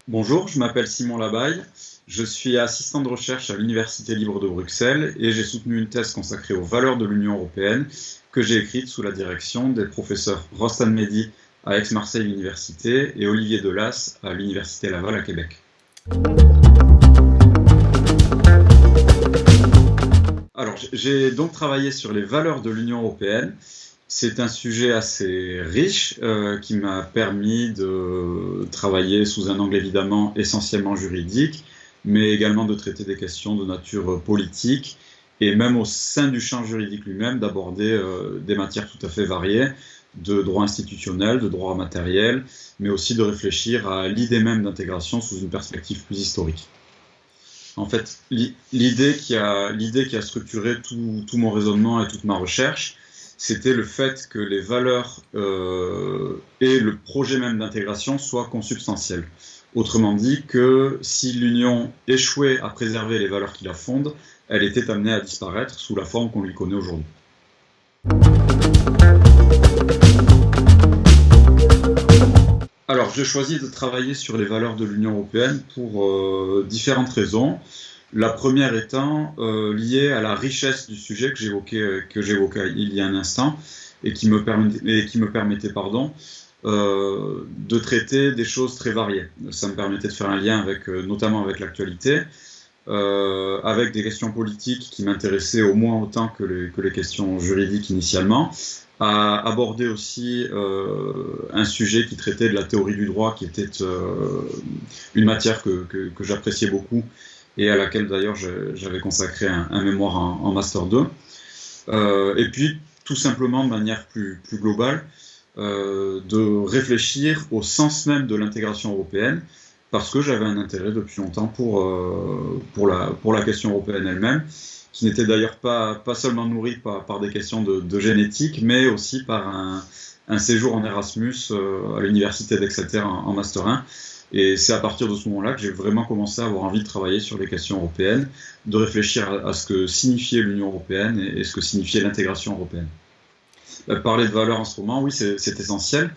Bonjour, je m'appelle Simon Labaille, je suis assistant de recherche à l'Université libre de Bruxelles et j'ai soutenu une thèse consacrée aux valeurs de l'Union européenne que j'ai écrite sous la direction des professeurs Rostan Mehdi à Aix-Marseille Université et Olivier Delas à l'Université Laval à Québec. Alors, j'ai donc travaillé sur les valeurs de l'Union européenne. C'est un sujet assez riche qui m'a permis de travailler sous un angle évidemment essentiellement juridique, mais également de traiter des questions de nature politique et même au sein du champ juridique lui-même d'aborder des matières tout à fait variées, de droit institutionnel, de droit matériel, mais aussi de réfléchir à l'idée même d'intégration sous une perspective plus historique. En fait, l'idée qui a structuré tout mon raisonnement et toute ma recherche, c'était le fait que les valeurs et le projet même d'intégration soient consubstantiels. Autrement dit, que si l'Union échouait à préserver les valeurs qui la fondent, elle était amenée à disparaître sous la forme qu'on lui connaît aujourd'hui. Alors, j'ai choisi de travailler sur les valeurs de l'Union européenne pour différentes raisons. La première étant liée à la richesse du sujet que j'évoquais il y a un instant et qui me permettait de traiter des choses très variées. Ça me permettait de faire un lien notamment avec l'actualité, avec des questions politiques qui m'intéressaient au moins autant que les questions juridiques initialement, à aborder aussi un sujet qui traitait de la théorie du droit, qui était une matière que j'appréciais beaucoup et à laquelle d'ailleurs j'avais consacré un mémoire en Master 2. Et puis, tout simplement, de manière plus globale, de réfléchir au sens même de l'intégration européenne, parce que j'avais un intérêt depuis longtemps pour la question européenne elle-même, qui n'était d'ailleurs pas seulement nourrie par des questions de génétique, mais aussi par un séjour en Erasmus à l'université d'Exeter en Master 1. Et c'est à partir de ce moment-là que j'ai vraiment commencé à avoir envie de travailler sur les questions européennes, de réfléchir à ce que signifiait l'Union européenne et ce que signifiait l'intégration européenne. Parler de valeurs en ce moment, oui, c'est essentiel,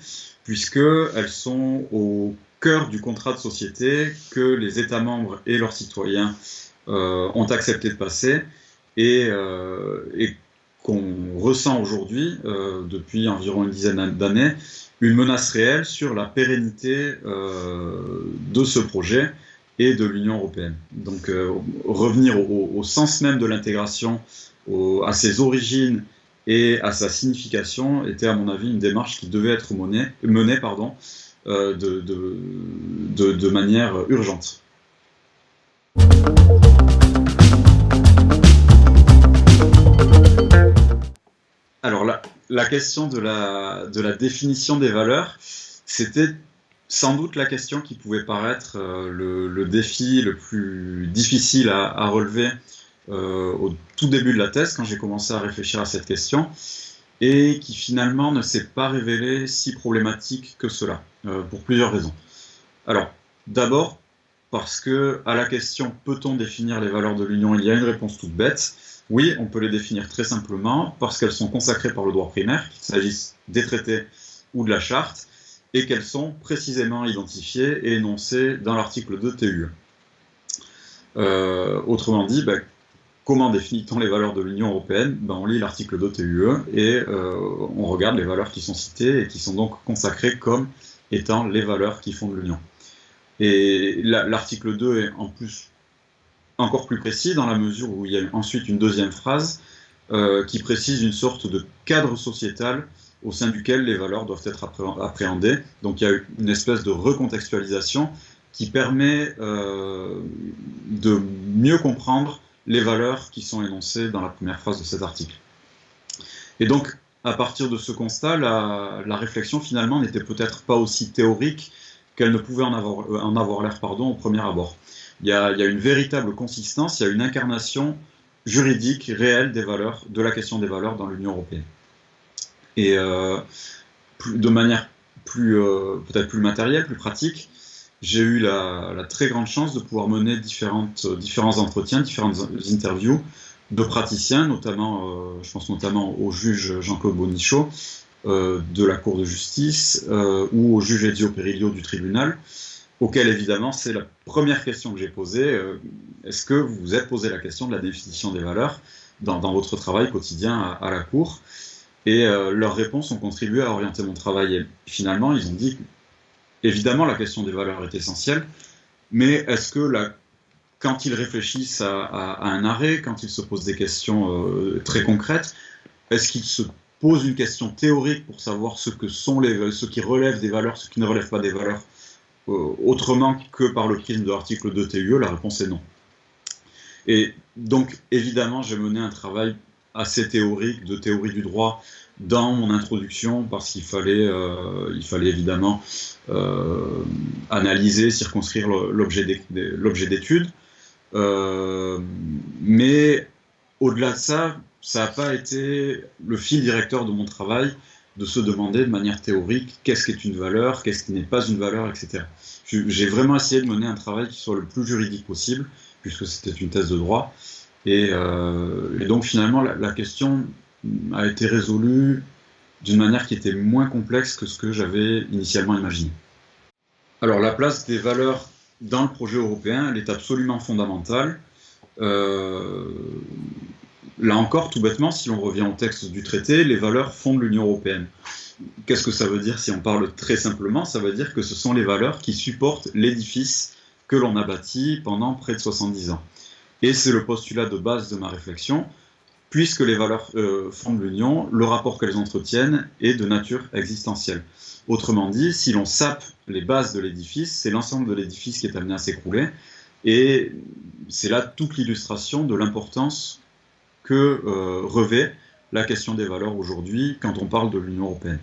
puisqu'elles sont au cœur du contrat de société que les États membres et leurs citoyens ont accepté de passer et qu'on ressent aujourd'hui, depuis environ une dizaine d'années, une menace réelle sur la pérennité de ce projet et de l'Union européenne. Donc revenir au sens même de l'intégration, à ses origines et à sa signification était à mon avis une démarche qui devait être menée de manière urgente. Alors la question de la définition des valeurs, c'était sans doute la question qui pouvait paraître le défi le plus difficile à relever au tout début de la thèse, quand j'ai commencé à réfléchir à cette question, et qui finalement ne s'est pas révélé si problématique que cela, pour plusieurs raisons. Alors, d'abord, parce que à la question « peut-on définir les valeurs de l'Union ?» il y a une réponse toute bête. Oui, on peut les définir très simplement parce qu'elles sont consacrées par le droit primaire, qu'il s'agisse des traités ou de la charte, et qu'elles sont précisément identifiées et énoncées dans l'article 2 TUE. Autrement dit, comment définit-on les valeurs de l'Union européenne ? On lit l'article 2 TUE et on regarde les valeurs qui sont citées et qui sont donc consacrées comme étant les valeurs qui fondent l'Union. Et l'article 2 est en plus encore plus précis dans la mesure où il y a ensuite une deuxième phrase qui précise une sorte de cadre sociétal au sein duquel les valeurs doivent être appréhendées. Donc il y a une espèce de recontextualisation qui permet de mieux comprendre les valeurs qui sont énoncées dans la première phrase de cet article. Et donc, à partir de ce constat, la réflexion finalement n'était peut-être pas aussi théorique qu'elle ne pouvait en avoir l'air au premier abord. Il y a une véritable consistance, il y a une incarnation juridique réelle des valeurs, de la question des valeurs dans l'Union européenne. Et de manière peut-être plus matérielle, plus pratique, j'ai eu la très grande chance de pouvoir mener différents entretiens, différentes interviews de praticiens, notamment, je pense notamment au juge Jean-Claude Bonichot de la Cour de justice ou au juge Ezio Perillo du tribunal, auquel évidemment c'est la première question que j'ai posée. Est-ce que vous vous êtes posé la question de la définition des valeurs dans votre travail quotidien à la Cour? Et leurs réponses ont contribué à orienter mon travail. Et finalement, ils ont dit évidemment la question des valeurs est essentielle, mais est-ce que quand ils réfléchissent à un arrêt, quand ils se posent des questions très concrètes, est-ce qu'ils se posent une question théorique pour savoir ce qui relèvent des valeurs, ce qui ne relèvent pas des valeurs, autrement que par le prisme de l'article 2 TUE? La réponse est non. Et donc, évidemment, j'ai mené un travail assez théorique, de théorie du droit, dans mon introduction, parce qu'il fallait évidemment analyser, circonscrire l'objet d'étude. Mais au-delà de ça, ça n'a pas été le fil directeur de mon travail de se demander de manière théorique qu'est-ce qui est une valeur, qu'est-ce qui n'est pas une valeur, etc. J'ai vraiment essayé de mener un travail qui soit le plus juridique possible, puisque c'était une thèse de droit. Et donc finalement, la question a été résolue d'une manière qui était moins complexe que ce que j'avais initialement imaginé. Alors la place des valeurs dans le projet européen, elle est absolument fondamentale. Là encore, tout bêtement, si l'on revient au texte du traité, les valeurs fondent l'Union européenne. Qu'est-ce que ça veut dire si on parle très simplement? Ça veut dire que ce sont les valeurs qui supportent l'édifice que l'on a bâti pendant près de 70 ans. Et c'est le postulat de base de ma réflexion. Puisque les valeurs fondent l'Union, le rapport qu'elles entretiennent est de nature existentielle. Autrement dit, si l'on sape les bases de l'édifice, c'est l'ensemble de l'édifice qui est amené à s'écrouler. Et c'est là toute l'illustration de l'importance que revêt la question des valeurs aujourd'hui quand on parle de l'Union européenne.